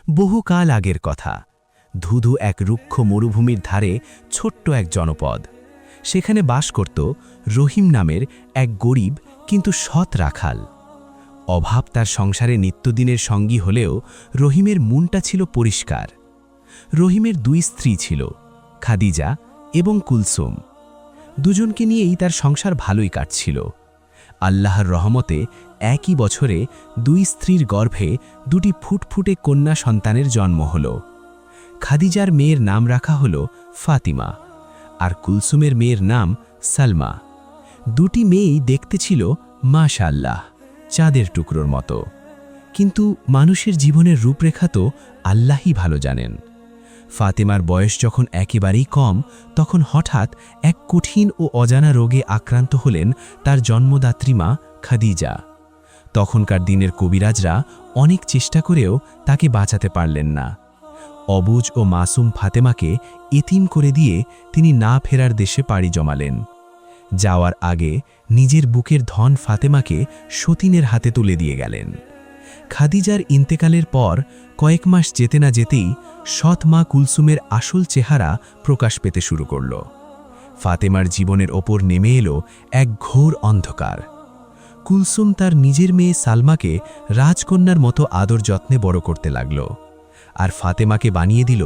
বহুকাল আগের কথা। ধুধু এক রুক্ষ মরুভূমির ধারে ছোট্ট এক জনপদ। সেখানে বাস করত রহিম নামের এক গরিব কিন্তু সৎ রাখাল। অভাব তার সংসারে নিত্যদিনের সঙ্গী হলেও রহিমের মনটা ছিল পরিষ্কার। রহিমের দুই স্ত্রী ছিল, খাদিজা এবং কুলসুম। দুজনকে নিয়েই তার সংসার ভালোই কাটছিল। আল্লাহর রহমতে একই বছরে দুই স্ত্রীর গর্ভে দুটি ফুটফুটে কন্যা সন্তানের জন্ম হল। খাদিজার মেয়ের নাম রাখা হল ফাতিমা, আর কুলসুমের মেয়ের নাম সালমা। দুটি মেয়েই দেখতে ছিল মাশাআল্লাহ চাঁদের টুকরোর মতো। কিন্তু মানুষের জীবনের রূপরেখা তো আল্লাহই ভালো জানেন। ফাতেমার বয়স যখন একেবারেই কম, তখন হঠাৎ এক কঠিন ও অজানা রোগে আক্রান্ত হলেন তার জন্মদাত্রী মা খাদিজা। তখনকার দিনের কবিরাজরা অনেক চেষ্টা করেও তাকে বাঁচাতে পারলেন না। অবুঝ ও মাসুম ফাতেমাকে এতিম করে দিয়ে তিনি না ফেরার দেশে পাড়ি জমালেন। যাওয়ার আগে নিজের বুকের ধন ফাতেমাকে সতীনের হাতে তুলে দিয়ে গেলেন। খাদিজার ইন্তেকালের পর কয়েক মাস যেতে না যেতেই সৎ মা কুলসুমের আসল চেহারা প্রকাশ পেতে শুরু করল। ফাতেমার জীবনের ওপর নেমে এলো এক ঘোর অন্ধকার। কুলসুম তার নিজের মেয়ে সালমাকে রাজকন্যার মতো আদর যত্নে বড় করতে লাগল, আর ফাতেমাকে বানিয়ে দিল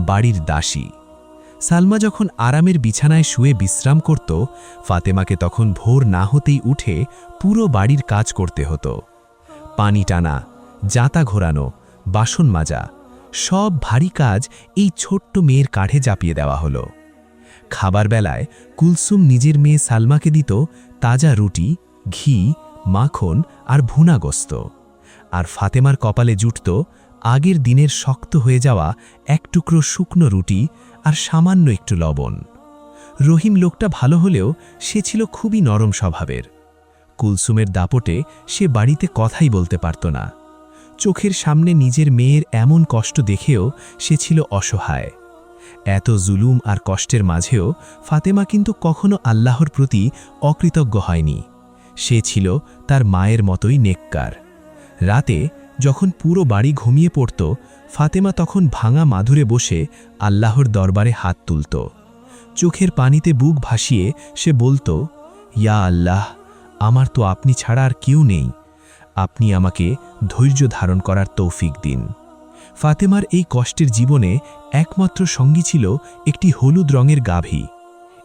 বাড়ির দাসী। সালমা যখন আরামের বিছানায় শুয়ে বিশ্রাম করত, ফাতেমাকে তখন ভোর না হতেই উঠে পুরো বাড়ির কাজ করতে হতো। পানি টানা, জাঁতা ঘোরানো, বাসন মাজা, সব ভারী কাজ এই ছোট্ট মেয়ের কাঁধে চাপিয়ে দেওয়া হলো। খাবার বেলায় কুলসুম নিজের মেয়ে সালমাকে দিত তাজা রুটি, ঘি, মাখন আর ভুনা গোস্ত, আর ফাতেমার কপালে জুটত আগের দিনের শক্ত হয়ে যাওয়া এক টুকরো শুকনো রুটি আর সামান্য একটু লবণ। রহিম লোকটা ভালো হলেও সে ছিল খুবই নরম স্বভাবের। কুলসুমের দাপটে সে বাড়িতে কথাই বলতে পারত না। চোখের সামনে নিজের মেয়ের এমন কষ্ট দেখেও সে ছিল অসহায়। এত জুলুম আর কষ্টের মাঝেও ফাতেমা কিন্তু কখনো আল্লাহর প্রতি অকৃতজ্ঞ হয়নি। সে ছিল তার মায়ের মতোই নেককার। রাতে যখন পুরো বাড়ি ঘুমিয়ে পড়ত, ফাতেমা তখন ভাঙা মাদুরে বসে আল্লাহর দরবারে হাত তুলত। চোখের পানিতে বুক ভাসিয়ে সে বলতো, ইয়া আল্লাহ, আমার তো আপনি ছাড়া আর কেউ নেই। আপনি আমাকে ধৈর্য ধারণ করার তৌফিক দিন। ফাতেমার এই কষ্টের জীবনে একমাত্র সঙ্গী ছিল একটি হলুদ রঙের গাভী।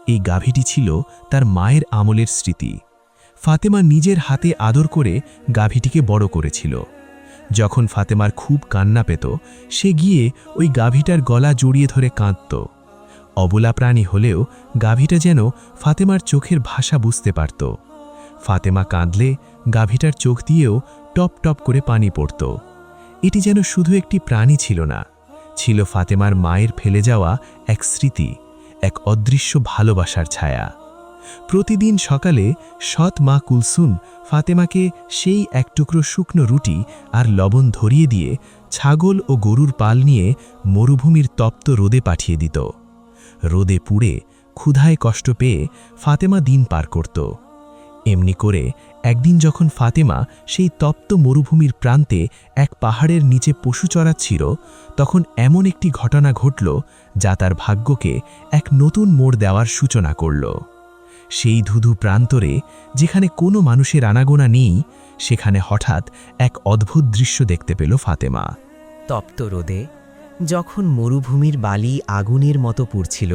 এই গাভীটি ছিল তার মায়ের আমলের স্মৃতি। ফাতেমা নিজের হাতে আদর করে গাভীটিকে বড় করেছিল। যখন ফাতেমার খুব কান্না পেত, সে গিয়ে ওই গাভীটার গলা জড়িয়ে ধরে কাঁদত। অবলা প্রাণী হলেও গাভীটা যেন ফাতেমার চোখের ভাষা বুঝতে পারত। ফাতেমা কাঁদলে গাভীটার চোখ দিয়েও টপ টপ করে পানি পড়ত। এটি যেন শুধু একটি প্রাণী ছিল না, ছিল ফাতেমার মায়ের ফেলে যাওয়া এক স্মৃতি, এক অদৃশ্য ভালোবাসার ছায়া। প্রতিদিন সকালে সৎ মা কুলসুম ফাতেমাকে সেই এক টুকরো শুকনো রুটি আর লবণ ধরিয়ে দিয়ে ছাগল ও গরুর পাল নিয়ে মরুভূমির তপ্ত রোদে পাঠিয়ে দিত। রোদে পুড়ে ক্ষুধায় কষ্ট পেয়ে ফাতেমা দিন পার করত। এমনি করে একদিন যখন ফাতেমা সেই তপ্ত মরুভূমির প্রান্তে এক পাহাড়ের নিচে পশু চড়াচ্ছিল, তখন এমন একটি ঘটনা ঘটল যা তার ভাগ্যকে এক নতুন মোড় দেওয়ার সূচনা করল। সেই ধুধু প্রান্তরে, যেখানে কোনো মানুষের আনাগোনা নেই, সেখানে হঠাৎ এক অদ্ভুত দৃশ্য দেখতে পেল ফাতেমা। তপ্ত রোদে যখন মরুভূমির বালি আগুনের মতো পুড়ছিল,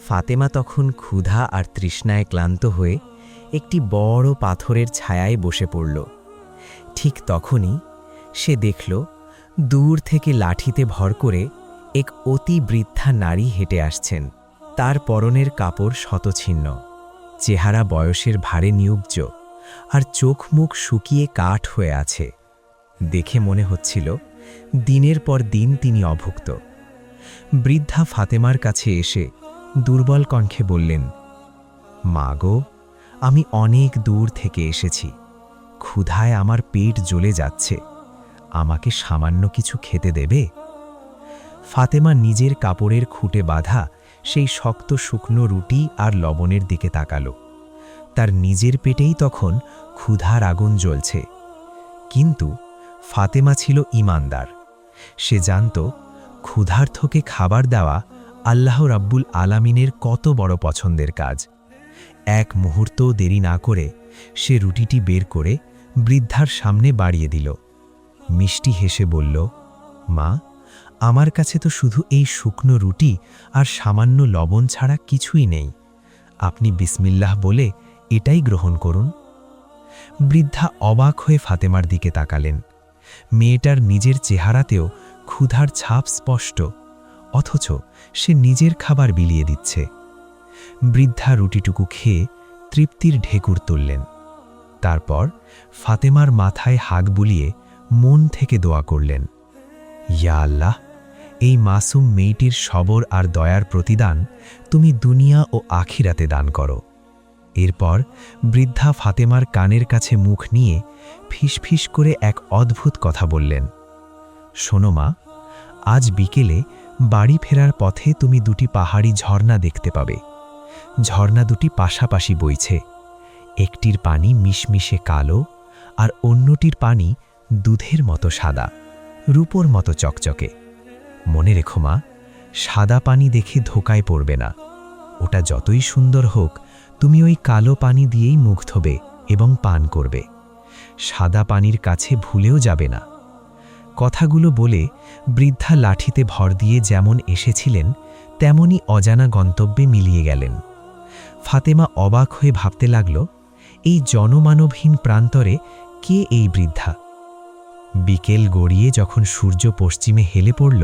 ফাতেমা তখন ক্ষুধা আর তৃষ্ণায় ক্লান্ত হয়ে একটি বড় পাথরের ছায়ায় বসে পড়ল। ঠিক তখনই সে দেখল দূর থেকে লাঠিতে ভর করে এক অতি বৃদ্ধা নারী হেঁটে আসছেন। তার পরনের কাপড় শতছিন্ন, চেহারা বয়সের ভারে নিউব্জ, আর চোখ মুখ শুকিয়ে কাঠ হয়ে আছে। দেখে মনে হচ্ছিল দিনের পর দিন তিনি অভুক্ত। বৃদ্ধা ফাতেমার কাছে এসে দুর্বল কণ্ঠে বললেন, মা গো, আমি অনেক দূর থেকে এসেছি। ক্ষুধায় আমার পেট জ্বলে যাচ্ছে। আমাকে সামান্য কিছু খেতে দেবে? ফাতেমা নিজের কাপড়ের খুঁটে বাঁধা সেই শক্ত শুকনো রুটি আর লবণের দিকে তাকালো। তার নিজের পেটেই তখন ক্ষুধার আগুন জ্বলছে। কিন্তু ফাতেমা ছিল ঈমানদার। সে জানত ক্ষুধার্তকে খাবার দেওয়া আল্লাহ রাব্বুল আলামিনের কত বড় পছন্দের কাজ। এক মুহূর্তও দেরি না করে সে রুটিটি বের করে বৃদ্ধার সামনে বাড়িয়ে দিল। মিষ্টি হেসে বলল, মা, আমার কাছে তো শুধু এই শুকনো রুটি আর সামান্য লবণ ছাড়া কিছুই নেই। আপনি বিসমিল্লাহ বলে এটাই গ্রহণ করুন। বৃদ্ধা অবাক হয়ে ফাতেমার দিকে তাকালেন। মেয়েটার নিজের চেহারাতেও ক্ষুধার ছাপ স্পষ্ট, অথচ সে নিজের খাবার বিলিয়ে দিচ্ছে। বৃদ্ধা রুটিটুকু খেয়ে তৃপ্তির ঢেকুর তুললেন। তারপর ফাতেমার মাথায় হাত বুলিয়ে মন থেকে দোয়া করলেন, ইয়া আল্লাহ, এই মাসুম মেয়েটির সবর আর দয়ার প্রতিদান তুমি দুনিয়া ও আখিরাতে দান করো। এরপর বৃদ্ধা ফাতেমার কানের কাছে মুখ নিয়ে ফিসফিস করে এক অদ্ভুত কথা বললেন, শোনো মা, আজ বিকেলে বাড়ি ফেরার পথে তুমি দুটি পাহাড়ি ঝর্ণা দেখতে পাবে। ঝর্ণা দুটি পাশাপাশি বইছে। একটির পানি মিশমিশে কালো আর অন্যটির পানি দুধের মতো সাদা, রূপোর মতো চকচকে। মনে রেখো মা, সাদা পানি দেখে ধোকায় পড়বে না। ওটা যতই সুন্দর হোক, তুমি ওই কালো পানি দিয়েই মুখ ধোবে এবং পান করবে। সাদা পানির কাছে ভুলেও যাবে না। কথাগুলো বলে বৃদ্ধা লাঠিতে ভর দিয়ে যেমন এসেছিলেন তেমনি অজানা গন্তব্যে মিলিয়ে গেলেন। ফাতেমা অবাক হয়ে ভাবতে লাগল, এই জনমানবহীন প্রান্তরে কে এই বৃদ্ধা? বিকেল গড়িয়ে যখন সূর্য পশ্চিমে হেলে পড়ল,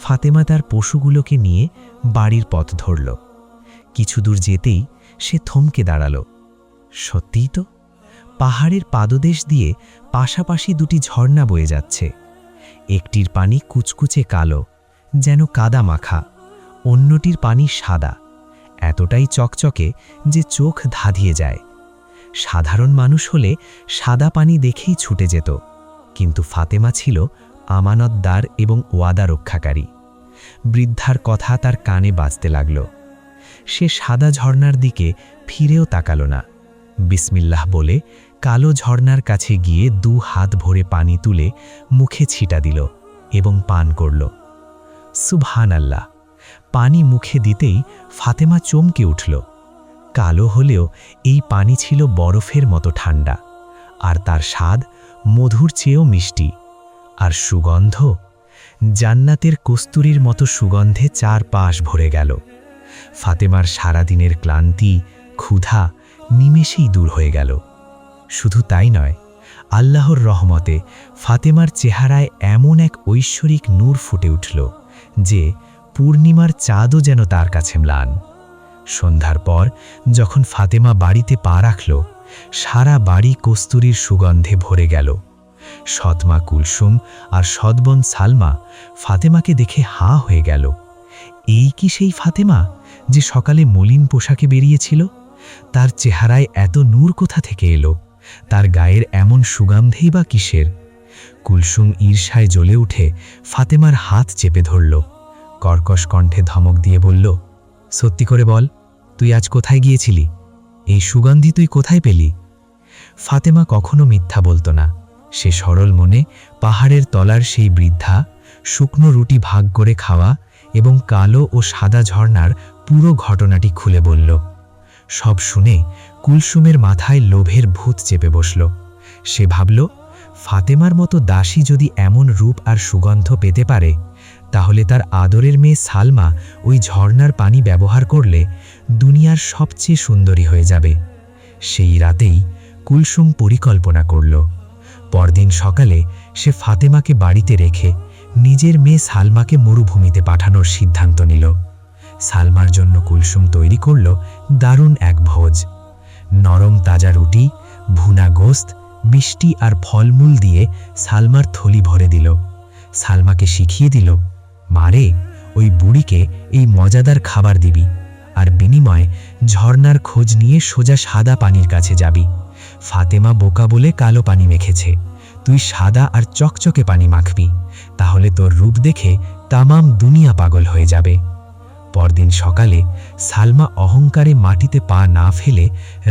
ফাতেমা তার পশুগুলোকে নিয়ে বাড়ির পথ ধরল। কিছু দূর যেতেই সে থমকে দাঁড়াল। সত্যিই তো, পাহাড়ের পাদদেশ দিয়ে পাশাপাশি দুটি ঝর্ণা বয়ে যাচ্ছে। একটির পানি কুচকুচে কালো, যেন কাদা মাখা, অন্যটির পানি সাদা, এতটাই চকচকে যে চোখ ধাঁধিয়ে যায়। সাধারণ মানুষ হলে সাদা পানি দেখেই ছুটে যেত, কিন্তু ফাতেমা ছিল আমানতদার এবং ওয়াদা রক্ষাকারী। বৃদ্ধার কথা তার কানে বাজতে লাগল। সে সাদা ঝর্ণার দিকে ফিরেও তাকাল না। বিসমিল্লাহ বলে কালো ঝর্ণার কাছে গিয়ে 2 হাত ভরে পানি তুলে মুখে ছিটা দিল এবং পান করল। সুবহানাল্লাহ! পানি মুখে দিতেই ফাতেমা চমকে উঠল। কালো হলেও এই পানি ছিল বরফের মতো ঠান্ডা, আর তার স্বাদ মধুর চেয়েও মিষ্টি। আর সুগন্ধ, জান্নাতের কস্তুরীর মতো সুগন্ধে চারপাশ ভরে গেল। ফাতেমার সারাদিনের ক্লান্তি, ক্ষুধা নিমেষেই দূর হয়ে গেল। শুধু তাই নয়, আল্লাহর রহমতে ফাতেমার চেহারায় এমন এক ঐশ্বরিক নূর ফুটে উঠল যে পূর্ণিমার চাঁদও যেন তার কাছে ম্লান। সন্ধ্যার পর যখন ফাতেমা বাড়িতে পা রাখল, সারা বাড়ি কস্তুরীর সুগন্ধে ভরে গেল। সৎমা কুলসুম আর সৎবোন সালমা ফাতেমাকে দেখে হাঁ হয়ে গেল। এই কি সেই ফাতেমা যে সকালে মলিন পোশাকে বেরিয়েছিল? তার চেহারায় এত নূর কোথা থেকে এলো? তার গায়ের এমন সুগন্ধেই বা কিসের? কুলসুম ঈর্ষায় জ্বলে উঠে ফাতেমার হাত চেপে ধরল। কর্কশ কণ্ঠে ধমক দিয়ে বলল, সত্যি করে বল, তুই আজ কোথায় গিয়েছিলি? এই সুগন্ধি তুই কোথায় পেলি? ফাতেমা কখনো মিথ্যা বলতো না। সে সরল মনে পাহাড়ের তলার সেই বৃদ্ধা, শুকনো রুটি ভাগ করে খাওয়া এবং কালো ও সাদা ঝর্ণার পুরো ঘটনাটি খুলে বলল। সব শুনে কুলসুমের মাথায় লোভের ভূত চেপে বসল। সে ভাবল, ফাতেমার মতো দাসী যদি এমন রূপ আর সুগন্ধ পেতে পারে, তাহলে তার আদরের মেয়ে সালমা ওই ঝর্ণার পানি ব্যবহার করলে দুনিয়ার সবচেয়ে সুন্দরী হয়ে যাবে। সেই রাতেই কুলসুম পরিকল্পনা করল। পরদিন সকালে সে ফাতেমাকে বাড়িতে রেখে নিজের মেয়ে সালমাকে মরুভূমিতে পাঠানোর সিদ্ধান্ত নিল। সালমার জন্য কুলসুম তৈরি করল দারুণ এক ভোজ। নরম তাজা রুটি, ভুনা গোস্ত, মিষ্টি আর ফলমূল দিয়ে সালমার থলি ভরে দিল। সালমাকে শিখিয়ে দিল, মারে, ওই বুড়িকে এই মজাদার খাবার দিবি, আর বিনিময়ে ঝর্ণার খোঁজ নিয়ে সোজা সাদা পানির কাছে যাবি। ফাতেমা বোকা বলে কালো পানি মেখেছে, তুই সাদা আর চকচকে পানি মাখবি, তাহলে তোর রূপ দেখে তামাম দুনিয়া পাগল হয়ে যাবে। পরদিন সকালে সালমা অহংকারে মাটিতে পা না ফেলে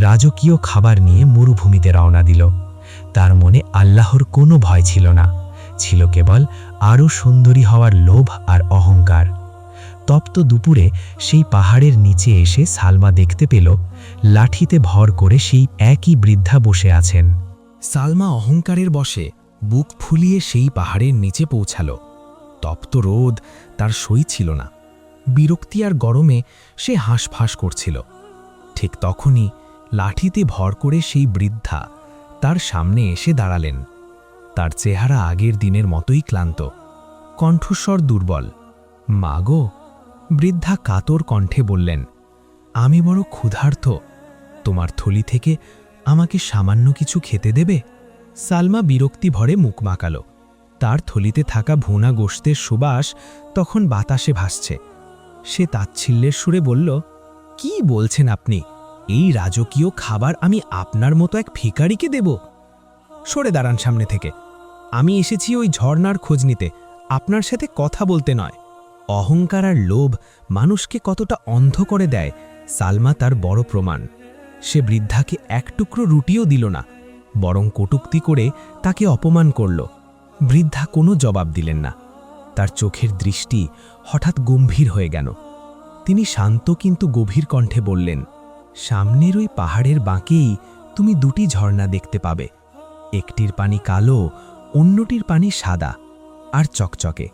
রাজকীয় খাবার নিয়ে মরুভূমিতে রওনা দিল। তার মনে আল্লাহর কোনো ভয় ছিল না, ছিল কেবল আরও সুন্দরী হওয়ার লোভ আর অহংকার। তপ্ত দুপুরে সেই পাহাড়ের নিচে এসে সালমা দেখতে পেল লাঠিতে ভর করে সেই একই বৃদ্ধা বসে আছেন। সালমা অহংকারের বশে বুক ফুলিয়ে সেই পাহাড়ের নিচে পৌঁছাল। তপ্ত রোদ তার সই ছিল না। বিরক্তি আর গরমে সে হাঁসফাঁস করছিল। ঠিক তখনই লাঠিতে ভর করে সেই বৃদ্ধা তার সামনে এসে দাঁড়ালেন। তার চেহারা আগের দিনের মতোই ক্লান্ত, কণ্ঠস্বর দুর্বল। মা গো, বৃদ্ধা কাতর কণ্ঠে বললেন, আমি বড় ক্ষুধার্ত, তোমার থলি থেকে আমাকে সামান্য কিছু খেতে দেবে? সালমা বিরক্তি ভরে মুখ মাকাল। তার থলিতে থাকা ভুনা গোশতের সুবাস তখন বাতাসে ভাসছে। সে তাচ্ছিল্যের সুরে বলল, কি বলছেন আপনি? এই রাজকীয় খাবার আমি আপনার মতো এক ভিখারিকে দেব? সরে দাঁড়ান সামনে থেকে। আমি এসেছি ওই ঝর্ণার খোঁজ নিতে, আপনার সাথে কথা বলতে নয়। অহংকার আর লোভ মানুষকে কতটা অন্ধ করে দেয় সালমা তার বড় প্রমাণ। সে বৃদ্ধাকে এক টুকরো রুটিও দিল না, বরং কটূক্তি করে তাকে অপমান করল। বৃদ্ধা কোনো জবাব দিলেন না। তার চোখের দৃষ্টি হঠাৎ গম্ভীর হয়ে গেল। তিনি শান্ত কিন্তু গভীর কণ্ঠে বললেন, সামনের ওই পাহাড়ের বাঁকেই তুমি দুটি ঝর্ণা দেখতে পাবে। একটির পানি কালো, অন্যটির পানি সাদা আর চকচকে।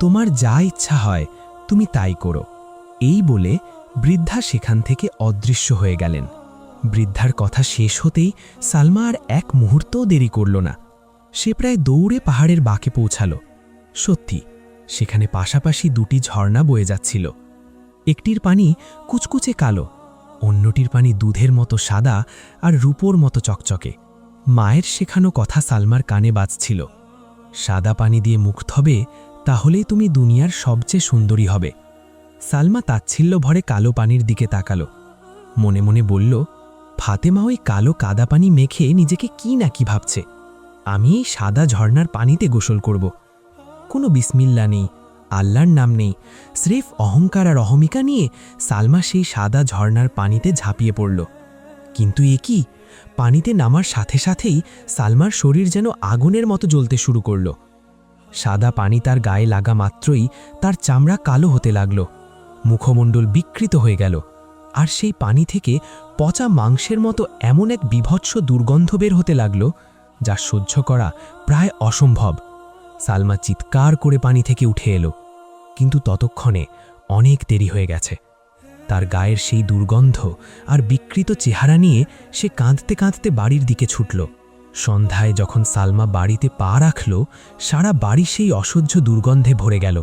তোমার যা ইচ্ছা হয় তুমি তাই করো। এই বলে বৃদ্ধা সেখান থেকে অদৃশ্য হয়ে গেলেন। বৃদ্ধার কথা শেষ হতেই সালমা আর এক মুহূর্তও দেরি করল না। সে প্রায় দৌড়ে পাহাড়ের বাঁকে পৌঁছাল। সত্যি, সেখানে পাশাপাশি দুটি ঝর্ণা বয়ে যাচ্ছিল। একটির পানি কুচকুচে কালো, অন্যটির পানি দুধের মতো সাদা আর রূপোর মতো চকচকে। মায়ের শেখানো কথা সালমার কানে বাজছিল, সাদা পানি দিয়ে মুখ ধোবে তাহলেই তুমি দুনিয়ার সবচেয়ে সুন্দরী হবে। সালমা তাচ্ছিল্য ভরে কালো পানির দিকে তাকালো। মনে মনে বলল, ফাতেমা ওই কালো কাদা পানি মেখে নিজেকে কি না কি ভাবছে। আমি এই সাদা ঝর্ণার পানিতে গোসল করব। কোনো বিসমিল্লা নেই, আল্লাহর নাম নেই, স্রেফ অহংকার আর অহমিকা নিয়ে সালমা সেই সাদা ঝর্ণার পানিতে ঝাঁপিয়ে পড়ল। কিন্তু এ কি, পানিতে নামার সাথে সাথেই সালমার শরীর যেন আগুনের মতো জ্বলতে শুরু করল। সাদা পানি তার গায়ে লাগা মাত্রই তার চামড়া কালো হতে লাগল, মুখমণ্ডল বিকৃত হয়ে গেল, আর সেই পানি থেকে পচা মাংসের মতো এমন এক বিভৎস দুর্গন্ধ বের হতে লাগল যা সহ্য করা প্রায় অসম্ভব। সালমা চিৎকার করে পানি থেকে উঠে এলো, কিন্তু ততক্ষণে অনেক দেরি হয়ে গেছে। তার গায়ের সেই দুর্গন্ধ আর বিকৃত চেহারা নিয়ে সে কাঁদতে কাঁদতে বাড়ির দিকে ছুটল। সন্ধ্যায় যখন সালমা বাড়িতে পা রাখল, সারা বাড়ি সেই অসহ্য দুর্গন্ধে ভরে গেল।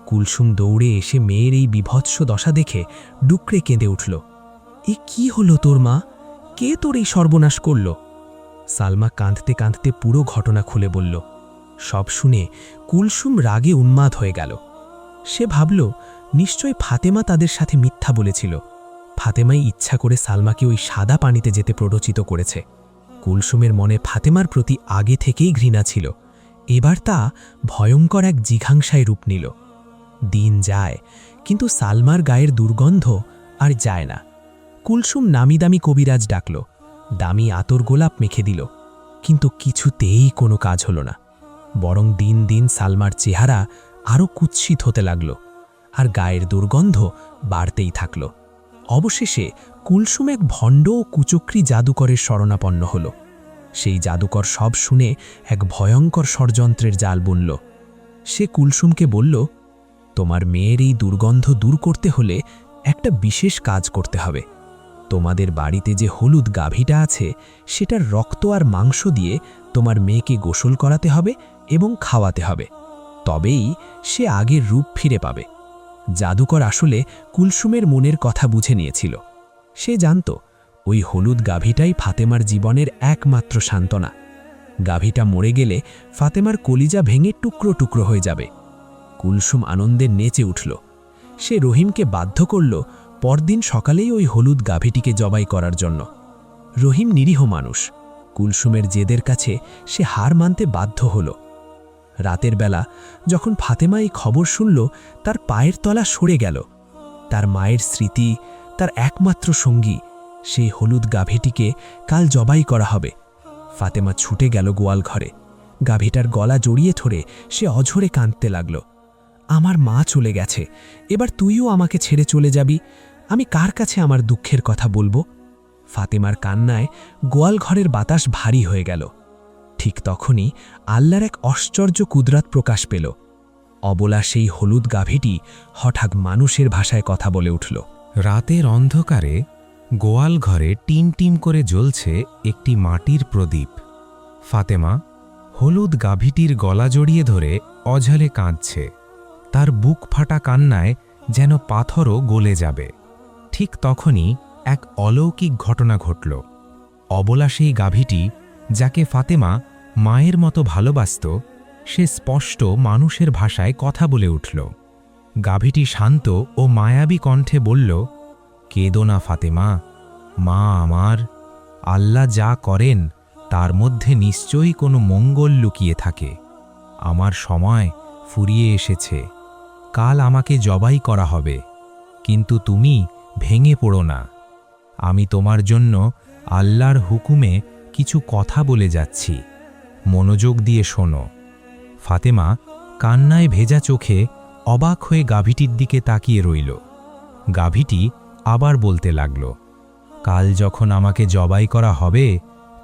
কুলসুম দৌড়ে এসে মেয়ের এই বিভৎস দশা দেখে ডুকরে কেঁদে উঠল। এ কি হলো তোর মা? কে তোর এই সর্বনাশ করল? সালমা কাঁদতে কাঁদতে পুরো ঘটনা খুলে বলল। সব শুনে কুলসুম রাগে উন্মাদ হয়ে গেল। সে ভাবল, নিশ্চয় ফাতেমা তাদের সাথে মিথ্যা বলেছিল। ফাতেমাই ইচ্ছা করে সালমাকে ওই সাদা পানিতে যেতে প্ররোচিত করেছে। কুলসুমের মনে ফাতেমার প্রতি আগে থেকেই ঘৃণা ছিল, এবার তা ভয়ঙ্কর এক জিঘাংসায় রূপ নিল। দিন যায়, কিন্তু সালমার গায়ের দুর্গন্ধ আর যায় না। কুলসুম নামি দামি কবিরাজ ডাকল, দামি আতর গোলাপ মেখে দিল, কিন্তু কিছুতেই কোনো কাজ হল না। বরং দিন দিন সালমার চেহারা আরও কুৎসিত হতে লাগল, আর গায়ের দুর্গন্ধ বাড়তেই থাকল। অবশেষে কুলসুম এক ভণ্ড ও কুচক্রী জাদুকরের শরণাপন্ন হল। সেই জাদুকর সব শুনে এক ভয়ঙ্কর ষড়যন্ত্রের জাল বুনল। সে কুলসুমকে বলল, তোমার মেয়ের এই দুর্গন্ধ দূর করতে হলে একটা বিশেষ কাজ করতে হবে। তোমাদের বাড়িতে যে হলুদ গাভীটা আছে, সেটার রক্ত আর মাংস দিয়ে তোমার মেয়েকে গোসল করাতে হবে এবং খাওয়াতে হবে, তবেই সে আগের রূপ ফিরে পাবে। জাদুকর আসলে কুলসুমের মনের কথা বুঝে নিয়েছিল। সে জানত ওই হলুদ গাভীটাই ফাতেমার জীবনের একমাত্র সান্ত্বনা। গাভীটা মরে গেলে ফাতেমার কলিজা ভেঙে টুকরো টুকরো হয়ে যাবে। কুলসুম আনন্দে নেচে উঠল। সে রহিমকে বাধ্য করল পরদিন সকালেই ওই হলুদ গাভীটিকে জবাই করার জন্য। রহিম নিরীহ মানুষ, কুলসুমের জেদের কাছে সে হার মানতে বাধ্য হল। রাতের বেলা যখন ফাতেমা এই খবর শুনল, তার পায়ের তলা সরে গেল। তার মায়ের স্মৃতি, তার একমাত্র সঙ্গী, সেই হলুদ গাভীটিকে কাল জবাই করা হবে। ফাতেমা ছুটে গেল গোয়াল ঘরে। গাভীটার গলা জড়িয়ে ধরে সে অঝরে কাঁদতে লাগল। আমার মা চলে গেছে, এবার তুইও আমাকে ছেড়ে চলে যাবি, আমি কার কাছে আমার দুঃখের কথা বলবো? ফাতেমার কান্নায় গোয়াল ঘরের বাতাস ভারী হয়ে গেল। ঠিক তখনই আল্লাহর এক আশ্চর্য কুদরাত প্রকাশ পেল। অবলা সেই হলুদ গাভীটি হঠাৎ মানুষের ভাষায় কথা বলে উঠল। রাতের অন্ধকারে গোয়াল ঘরে টিম টিম করে জ্বলছে একটি মাটির প্রদীপ। ফাতেমা হলুদ গাভীটির গলা জড়িয়ে ধরে অঝালে কাঁদছে। তার বুক ফাটা কান্নায় যেন পাথরও গলে যাবে। ঠিক তখনই এক অলৌকিক ঘটনা ঘটল। অবলা সেই গাভীটি, যাকে ফাতেমা মায়ের মতো ভালোবাসত, সে স্পষ্ট মানুষের ভাষায় কথা বলে উঠল। গাভীটি শান্ত ও মায়াবী কণ্ঠে বলল, কেঁদো না ফাতেমা, মা আমার, আল্লাহ যা করেন তার মধ্যে নিশ্চয়ই কোনো মঙ্গল লুকিয়ে থাকে। আমার সময় ফুরিয়ে এসেছে, কাল আমাকে জবাই করা হবে, কিন্তু তুমি ভেঙে পড়ো না। আমি তোমার জন্য আল্লাহর হুকুমে কিছু কথা বলে যাচ্ছি, মনোযোগ দিয়ে শোনো। ফাতেমা কান্নায় ভেজা চোখে অবাক হয়ে গাভীটির দিকে তাকিয়ে রইল। গাভীটি আবার বলতে লাগল, কাল যখন আমাকে জবাই করা হবে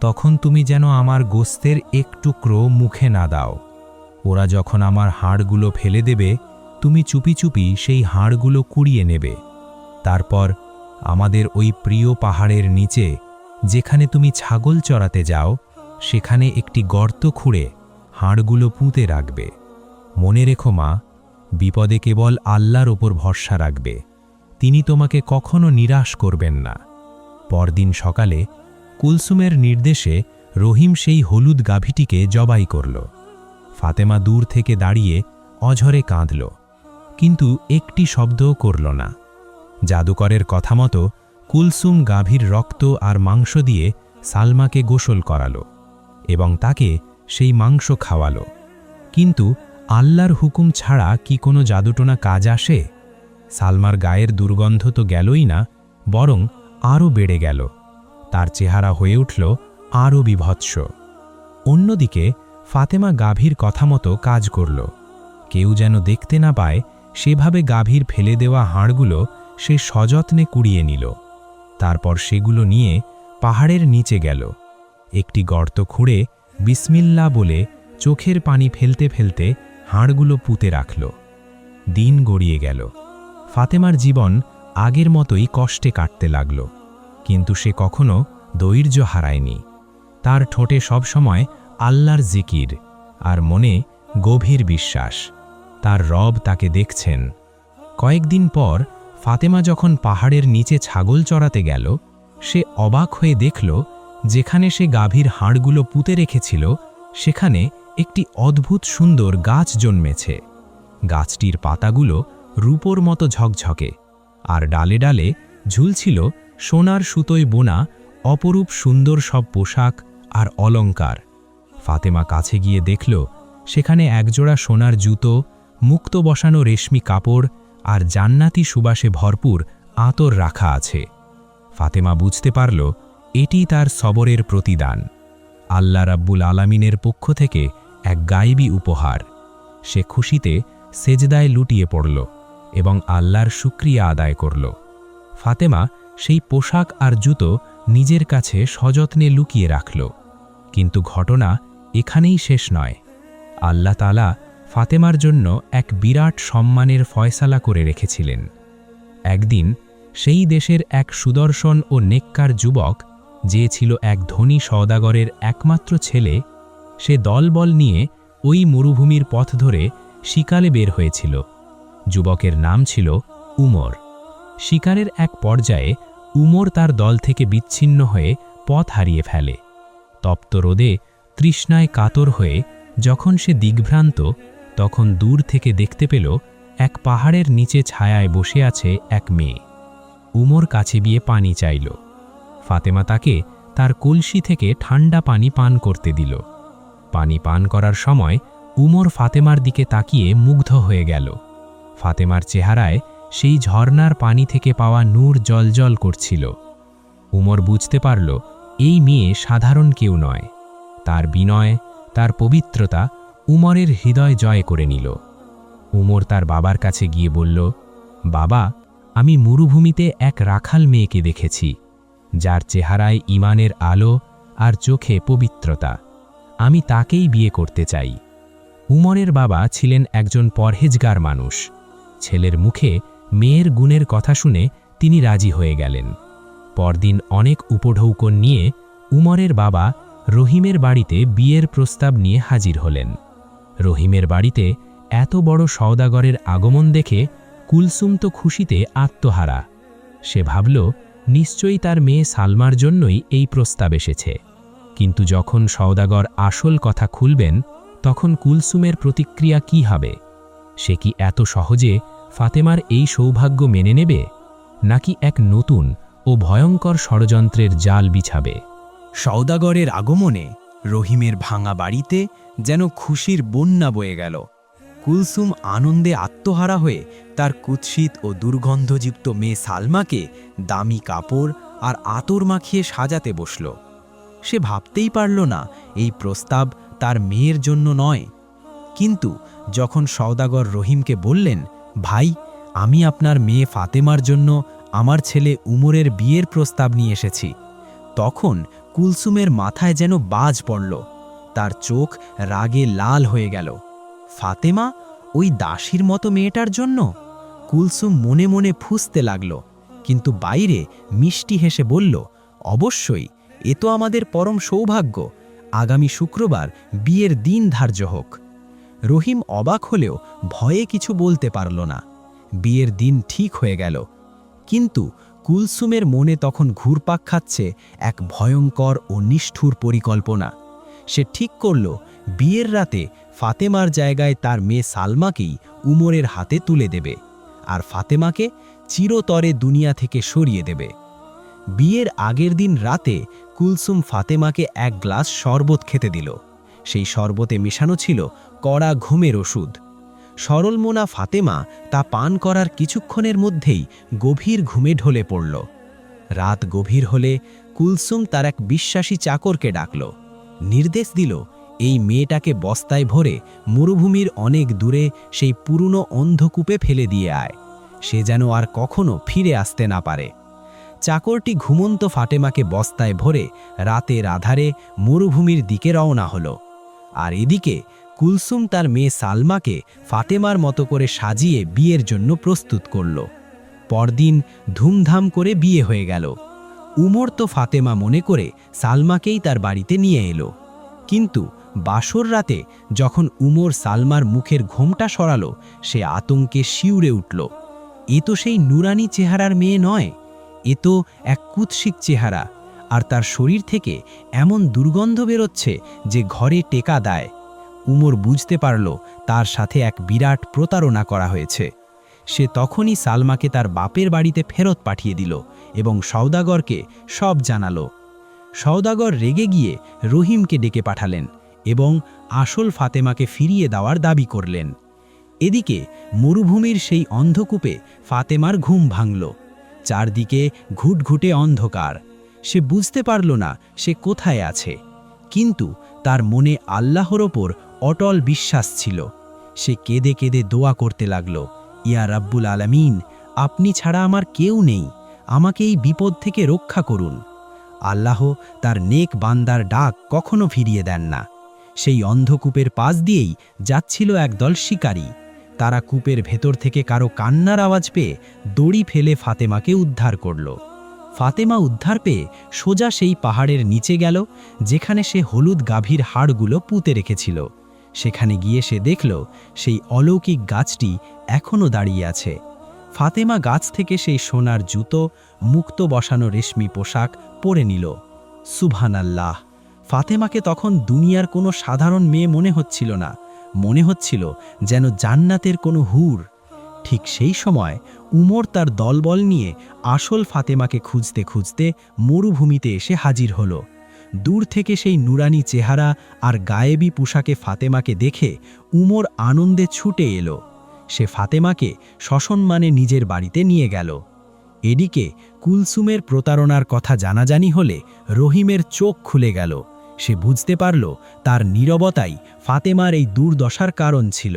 তখন তুমি যেন আমার গোস্তের এক টুকরো মুখে না দাও। ওরা যখন আমার হাড়গুলো ফেলে দেবে, তুমি চুপি চুপি সেই হাড়গুলো কুড়িয়ে নেবে। তারপর আমাদের ওই প্রিয় পাহাড়ের নিচে, যেখানে তুমি ছাগল চড়াতে যাও, সেখানে একটি গর্ত খুঁড়ে হাড়গুলো পুঁতে রাখবে। মনে রেখো মা, বিপদে কেবল আল্লাহর ওপর ভরসা রাখবে, তিনি তোমাকে কখনো নিরাশ করবেন না। পরদিন সকালে কুলসুমের নির্দেশে রহিম সেই হলুদ গাভীটিকে জবাই করল। ফাতেমা দূর থেকে দাঁড়িয়ে অঝরে কাঁদল, কিন্তু একটি শব্দও করল না। জাদুকরের কথা মতো কুলসুম গাভীর রক্ত আর মাংস দিয়ে সালমাকে গোসল করালো এবং তাকে সেই মাংস খাওয়ালো। কিন্তু আল্লাহর হুকুম ছাড়া কি কোনো জাদুটোনা কাজ আসে? সালমার গায়ের দুর্গন্ধ তো গেলই না, বরং আরও বেড়ে গেল। তার চেহারা হয়ে উঠল আরও বিভৎস। অন্যদিকে ফাতেমা গাভীর কথা মতো কাজ করল। কেউ যেন দেখতে না পায় সেভাবে গাভীর ফেলে দেওয়া হাড়গুলো সে সযত্নে কুড়িয়ে নিল। তারপর সেগুলো নিয়ে পাহাড়ের নিচে গেল। একটি গর্ত খুঁড়ে বিসমিল্লাহ বলে চোখের পানি ফেলতে ফেলতে হাড়গুলো পুঁতে রাখল। দিন গড়িয়ে গেল। ফাতেমার জীবন আগের মতোই কষ্টে কাটতে লাগল, কিন্তু সে কখনো ধৈর্য হারায়নি। তার ঠোঁটে সবসময় আল্লাহর জিকির আর মনে গভীর বিশ্বাস, তার রব তাকে দেখছেন। কয়েকদিন পর ফাতেমা যখন পাহাড়ের নিচে ছাগল চড়াতে গেল, সে অবাক হয়ে দেখল যেখানে সে গাভীর হাড়গুলো পুঁতে রেখেছিল সেখানে একটি অদ্ভুত সুন্দর গাছ জন্মেছে। গাছটির পাতাগুলো রূপোর মতো ঝকঝকে, আর ডালে ডালে ঝুলছিল সোনার সুতোয় বোনা অপরূপ সুন্দর সব পোশাক আর অলংকার। ফাতেমা কাছে গিয়ে দেখল সেখানে একজোড়া সোনার জুতো, মুক্ত বসানো রেশমি কাপড় আর জান্নাতি সুবাসে ভরপুর আতর রাখা আছে। ফাতেমা বুঝতে পারল এটি তার সবরের প্রতিদান, আল্লাহ রাব্বুল আলামিনের পক্ষ থেকে এক গায়েবী উপহার। সে খুশিতে সেজদায় লুটিয়ে পড়ল এবং আল্লাহর শুকরিয়া আদায় করল। ফাতেমা সেই পোশাক আর জুতো নিজের কাছে সযত্নে লুকিয়ে রাখল। কিন্তু ঘটনা এখানেই শেষ নয়। আল্লাহ তাআলা ফাতেমার জন্য এক বিরাট সম্মানের ফয়সালা করে রেখেছিলেন। একদিন সেই দেশের এক সুদর্শন ও নেককার যুবক, যে ছিল এক ধনী সওদাগরের একমাত্র ছেলে, সে দলবল নিয়ে ওই মরুভূমির পথ ধরে শিকারে বের হয়েছিল। যুবকের নাম ছিল উমর। শিকারের এক পর্যায়ে উমর তার দল থেকে বিচ্ছিন্ন হয়ে পথ হারিয়ে ফেলে। তপ্ত রোদে তৃষ্ণায় কাতর হয়ে যখন সে দিগ্ভ্রান্ত, তখন দূর থেকে দেখতে পেল এক পাহাড়ের নিচে ছায়ায় বসে আছে এক মেয়ে। উমর কাছে গিয়ে পানি চাইল। ফাতেমা তাকে তার কলসি থেকে ঠান্ডা পানি পান করতে দিল। পানি পান করার সময় উমর ফাতেমার দিকে তাকিয়ে মুগ্ধ হয়ে গেল। ফাতেমার চেহারায় সেই ঝর্ণার পানি থেকে পাওয়া নূর জ্বলজ্বল করছিল। উমর বুঝতে পারল এই মেয়ে সাধারণ কেউ নয়। তার বিনয়, তার পবিত্রতা উমরের হৃদয় জয় করে নিল। উমর তার বাবার কাছে গিয়ে বলল, বাবা, আমি মরুভূমিতে এক রাখাল মেয়েকে দেখেছি, যার চেহারায় ঈমানের আলো আর চোখে পবিত্রতা। আমি তাকেই বিয়ে করতে চাই। উমরের বাবা ছিলেন একজন পরহেজগার মানুষ। ছেলের মুখে মেয়ের গুণের কথা শুনে তিনি রাজি হয়ে গেলেন। পরদিন অনেক উপঢৌকন নিয়ে উমরের বাবা রহিমের বাড়িতে বিয়ের প্রস্তাব নিয়ে হাজির হলেন। রহিমের বাড়িতে এত বড় সওদাগরের আগমন দেখে কুলসুম তো খুশিতে আত্মহারা। সে ভাবল, নিশ্চয়ই তার মেয়ে সালমার জন্যই এই প্রস্তাব এসেছে। কিন্তু যখন সওদাগর আসল কথা খুলবেন, তখন কুলসুমের প্রতিক্রিয়া কি হবে? সে কি এত সহজে ফাতেমার এই সৌভাগ্য মেনে নেবে, নাকি এক নতুন ও ভয়ঙ্কর ষড়যন্ত্রের জাল বিছাবে? সওদাগরের আগমনে রহিমের ভাঙা বাড়িতে যেন খুশির বন্যা বয়ে গেল। কুলসুম আনন্দে আত্মহারা হয়ে তার কুৎসিত ও দুর্গন্ধযুক্ত মেয়ে সালমাকে দামি কাপড় আর আতর মাখিয়ে সাজাতে বসল। সে ভাবতেই পারল না এই প্রস্তাব তার মেয়ের জন্য নয়। কিন্তু যখন সওদাগর রহিমকে বললেন, ভাই, আমি আপনার মেয়ে ফাতেমার জন্য আমার ছেলে উমরের বিয়ের প্রস্তাব নিয়ে এসেছি, তখন কুলসুমের মাথায় যেন বাজ পড়ল। তার চোখ রাগে লাল হয়ে গেল। ফাতেমা, ওই দাসীর মতো মেয়েটার জন্য? কুলসুম মনে মনে ফুঁসতে লাগল, কিন্তু বাইরে মিষ্টি হেসে বলল, অবশ্যই, এ তো আমাদের পরম সৌভাগ্য। আগামী শুক্রবার বিয়ের দিন ধার্য হোক। রহিম অবাক হলেও ভয়ে কিছু বলতে পারল না। বিয়ের দিন ঠিক হয়ে গেল, কিন্তু কুলসুমের মনে তখন ঘুরপাক খাচ্ছে এক ভয়ঙ্কর ও নিষ্ঠুর পরিকল্পনা। সে ঠিক করল, বিয়ের রাতে ফাতেমার জায়গায় তার মেয়ে সালমাকেই উমরের হাতে তুলে দেবে, আর ফাতেমাকে চিরতরে দুনিয়া থেকে সরিয়ে দেবে। বিয়ের আগের দিন রাতে কুলসুম ফাতেমাকে এক গ্লাস শরবত খেতে দিল। সেই শরবতে মেশানো ছিল কড়া ঘুমের ওষুধ। সরলমনা ফাতেমা তা পান করার কিছুক্ষণের মধ্যেই গভীর ঘুমে ঢলে পড়ল। রাত গভীর হলে কুলসুম তার এক বিশ্বাসী চাকরকে ডাকল, নির্দেশ দিল, এই মেয়েটাকে বস্তায় ভরে মরুভূমির অনেক দূরে সেই পুরনো অন্ধকূপে ফেলে দিয়ে আয়, সে যেন আর কখনো ফিরে আসতে না পারে। চাকরটি ঘুমন্ত ফাতেমাকে বস্তায় ভরে রাতের আধারে মরুভূমির দিকে রওনা হল। আর এদিকে কুলসুম তার মেয়ে সালমাকে ফাতেমার মতো করে সাজিয়ে বিয়ের জন্য প্রস্তুত করল। পরদিন ধুমধাম করে বিয়ে হয়ে গেল। উমর তো ফাতেমা মনে করে সালমাকেই তার বাড়িতে নিয়ে এলো। কিন্তু বাসর রাতে যখন উমর সালমার মুখের ঘোমটা সরালো, সে আতঙ্কে শিউরে উঠল। এ তো সেই নুরানি চেহারার মেয়ে নয়, এ তো এক কুৎসিক চেহারা, আর তার শরীর থেকে এমন দুর্গন্ধ বেরোচ্ছে যে ঘরে টেকা দেয়। উমর বুঝতে পারল তার সাথে এক বিরাট প্রতারণা করা হয়েছে। সে তখনই সালমাকে তার বাপের বাড়িতে ফেরত পাঠিয়ে দিল এবং সওদাগরকে সব জানালো। সওদাগর রেগে গিয়ে রহিমকে ডেকে পাঠালেন এবং আসল ফাতেমাকে ফিরিয়ে দেওয়ার দাবি করলেন। এদিকে মরুভূমির সেই অন্ধকূপে ফাতেমার ঘুম ভাঙল। চারদিকে ঘুটঘুটে অন্ধকার। সে বুঝতে পারল না সে কোথায় আছে, কিন্তু তার মনে আল্লাহর ওপর অটল বিশ্বাস ছিল। সে কেঁদে কেঁদে দোয়া করতে লাগল, ইয়া রাব্বুল আলামিন, আপনি ছাড়া আমার কেউ নেই, আমাকে এই বিপদ থেকে রক্ষা করুন। আল্লাহ তার নেক বান্দার ডাক কখনো ফিরিয়ে দেন না। সেই অন্ধকূপের পাশ দিয়েই যাচ্ছিল একদল শিকারী। তারা কূপের ভেতর থেকে কারো কান্নার আওয়াজ পেয়ে দড়ি ফেলে ফাতেমাকে উদ্ধার করল। ফাতেমা উদ্ধার পেয়ে সোজা সেই পাহাড়ের নিচে গেল যেখানে সে হলুদ গাভীর হাড়গুলো পুঁতে রেখেছিল। সেখানে গিয়ে সে দেখল সেই অলৌকিক গাছটি এখনও দাঁড়িয়ে আছে। ফাতেমা গাছ থেকে সেই সোনার জুতো, মুক্ত বসানো রেশমি পোশাক পরে নিল। সুবহানাল্লাহ! ফাতেমাকে তখন দুনিয়ার কোনো সাধারণ মেয়ে মনে হচ্ছিল না, মনে হচ্ছিল যেন জান্নাতের কোনো হুর। ঠিক সেই সময় উমর তার দলবল নিয়ে আসল ফাতেমাকে খুঁজতে খুঁজতে মরুভূমিতে এসে হাজির হল। দূর থেকে সেই নুরানি চেহারা আর গায়েবী পোশাকে ফাতেমাকে দেখে উমর আনন্দে ছুটে এলো। সে ফাতেমাকে সসম্মানে নিজের বাড়িতে নিয়ে গেল। এদিকে কুলসুমের প্রতারণার কথা জানাজানি হলে রহিমের চোখ খুলে গেল সে বুঝতে পারল তার নীরবতাই ফাতেমার এই দুর্দশার কারণ ছিল।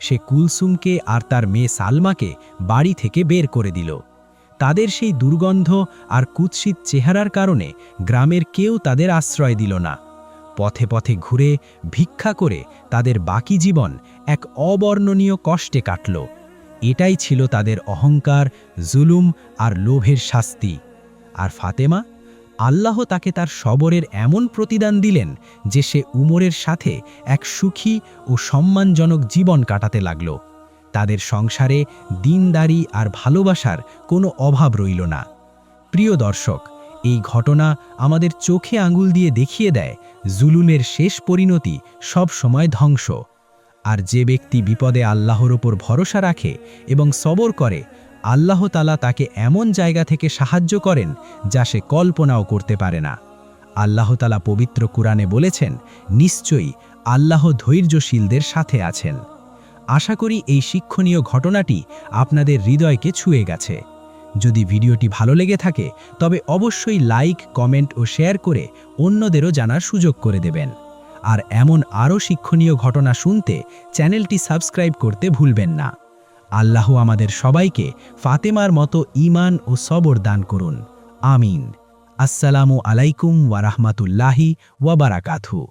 সে কুলসুমকে আর তার মেয়ে সালমাকে বাড়ি থেকে বের করে দিল। তাদের সেই দুর্গন্ধ আর কুৎসিত চেহারার কারণে গ্রামের কেউ তাদের আশ্রয় দিল না। পথে পথে ঘুরে ভিক্ষা করে তাদের বাকি জীবন এক অবর্ণনীয় কষ্টে কাটল। এটাই ছিল তাদের অহংকার, জুলুম আর লোভের শাস্তি। আর ফাতেমা, আল্লাহ তাকে তার সবরের এমন প্রতিদান দিলেন যে সে উমরের সাথে এক সুখী ও সম্মানজনক জীবন কাটাতে লাগল। তাদের সংসারে দিনদারি আর ভালোবাসার কোনো অভাব রইল না। প্রিয় দর্শক, এই ঘটনা আমাদের চোখে আঙুল দিয়ে দেখিয়ে দেয় জুলুমের শেষ পরিণতি সব সময় ধ্বংস। আর যে ব্যক্তি বিপদে আল্লাহর ওপর ভরসা রাখে এবং সবর করে, আল্লাহ তাআলা তাকে এমন জায়গা থেকে সাহায্য করেন যা সে কল্পনাও করতে পারে না। আল্লাহ তাআলা পবিত্র কুরআনে বলেছেন, নিশ্চয়ই আল্লাহ ধৈর্যশীলদের সাথে আছেন। আশা করি এই শিক্ষণীয় ঘটনাটি আপনাদের হৃদয়কে ছুঁয়ে গেছে। যদি ভিডিওটি ভালো লেগে থাকে তবে অবশ্যই লাইক, কমেন্ট ও শেয়ার করে অন্যদেরও জানার সুযোগ করে দেবেন। আর এমন আরও শিক্ষণীয় ঘটনা শুনতে চ্যানেলটি সাবস্ক্রাইব করতে ভুলবেন না। আল্লাহ আমাদের সবাইকে ফাতেমার মতো ঈমান ও সবর দান করুন। আমিন। আসসালামু আলাইকুম ওয়া রাহমাতুল্লাহি ওয়া বারাকাতুহু।